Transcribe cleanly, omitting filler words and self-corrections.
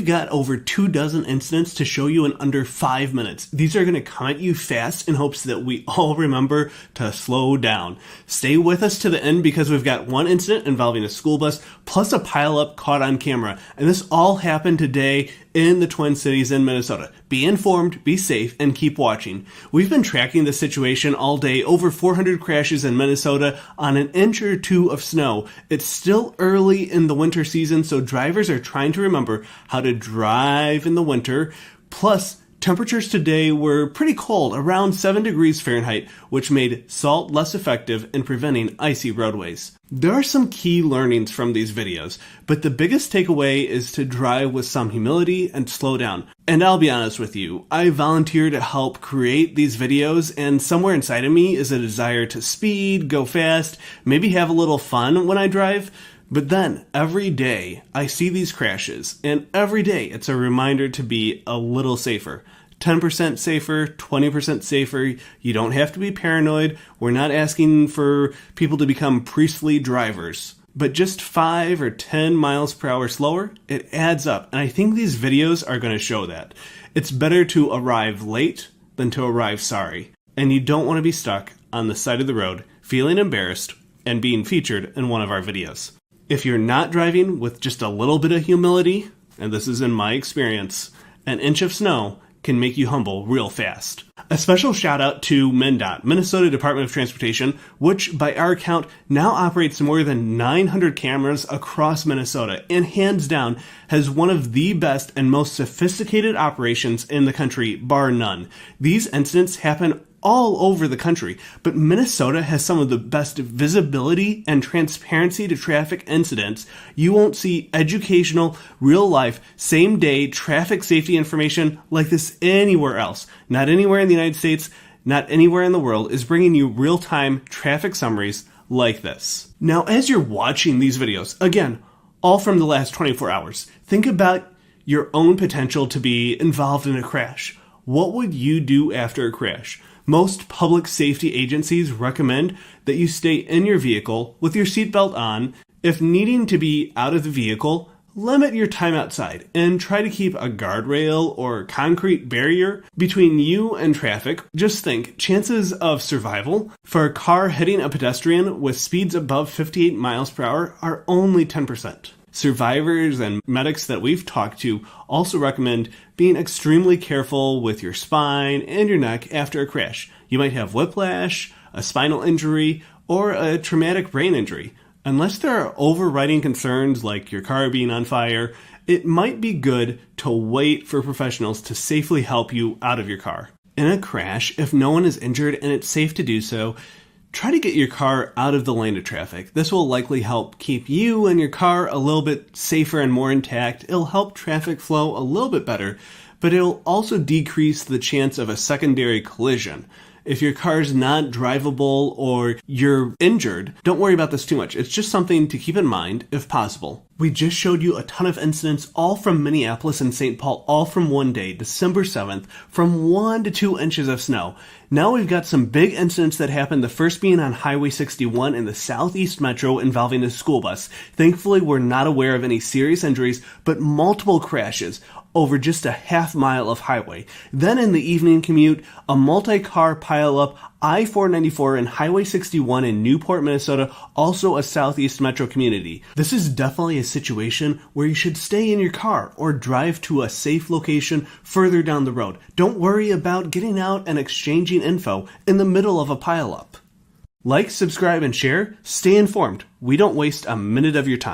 we've got over 24 incidents to show you in under 5 minutes. These are going to come at you fast in hopes that we all remember to slow down. Stay with us to the end because we've got one incident involving a school bus plus a pileup caught on camera. And this all happened today in the Twin Cities in Minnesota. Be informed, be safe, and keep watching. We've been tracking the situation all day. Over 400 crashes in Minnesota on an inch or two of snow. It's still early in the winter season, so drivers are trying to remember how to drive in the winter. Plus, temperatures today were pretty cold, around 7 degrees Fahrenheit, which made salt less effective in preventing icy roadways. There are some key learnings from these videos, but the biggest takeaway is to drive with some humility and slow down. And I'll be honest with you, I volunteer to help create these videos, and somewhere inside of me is a desire to speed, go fast, maybe have a little fun when I drive. But then, every day, I see these crashes, and every day it's a reminder to be a little safer. 10% safer, 20% safer. You don't have to be paranoid. We're not asking for people to become priestly drivers. But just 5 or 10 miles per hour slower, it adds up. And I think these videos are going to show that. It's better to arrive late than to arrive sorry. And you don't want to be stuck on the side of the road, feeling embarrassed, and being featured in one of our videos. If you're not driving with just a little bit of humility, and this is in my experience, an inch of snow can make you humble real fast. A special shout out to MnDOT, Minnesota Department of Transportation, which by our count now operates more than 900 cameras across Minnesota and hands down has one of the best and most sophisticated operations in the country, bar none. These incidents happen all over the country, but Minnesota has some of the best visibility and transparency to traffic incidents. You won't see educational, real-life, same-day traffic safety information like this anywhere else. Not anywhere in the United States, not anywhere in the world is bringing you real-time traffic summaries like this. Now, as you're watching these videos, again, all from the last 24 hours, think about your own potential to be involved in a crash. What would you do after a crash? Most public safety agencies recommend that you stay in your vehicle with your seatbelt on. If needing to be out of the vehicle, limit your time outside and try to keep a guardrail or concrete barrier between you and traffic. Just think, chances of survival for a car hitting a pedestrian with speeds above 58 miles per hour are only 10%. Survivors and medics that we've talked to also recommend being extremely careful with your spine and your neck after a crash. You might have whiplash, a spinal injury, or a traumatic brain injury. Unless there are overriding concerns like your car being on fire, it might be good to wait for professionals to safely help you out of your car. In a crash, if no one is injured and it's safe to do so, try to get your car out of the lane of traffic. This will likely help keep you and your car a little bit safer and more intact. It'll help traffic flow a little bit better, but it'll also decrease the chance of a secondary collision. If your car's not drivable or you're injured, don't worry about this too much. It's just something to keep in mind if possible. We just showed you a ton of incidents, all from Minneapolis and St. Paul, all from one day, December 7th, from 1 to 2 inches of snow. Now we've got some big incidents that happened, the first being on Highway 61 in the Southeast Metro involving a school bus. Thankfully, we're not aware of any serious injuries, but multiple crashes over just a half mile of highway. Then in the evening commute, a multi-car pileup, I-494 and Highway 61 in Newport, Minnesota, also a Southeast Metro community. This is definitely a situation where you should stay in your car or drive to a safe location further down the road. Don't worry about getting out and exchanging info in the middle of a pileup. Like, subscribe, and share. Stay informed. We don't waste a minute of your time.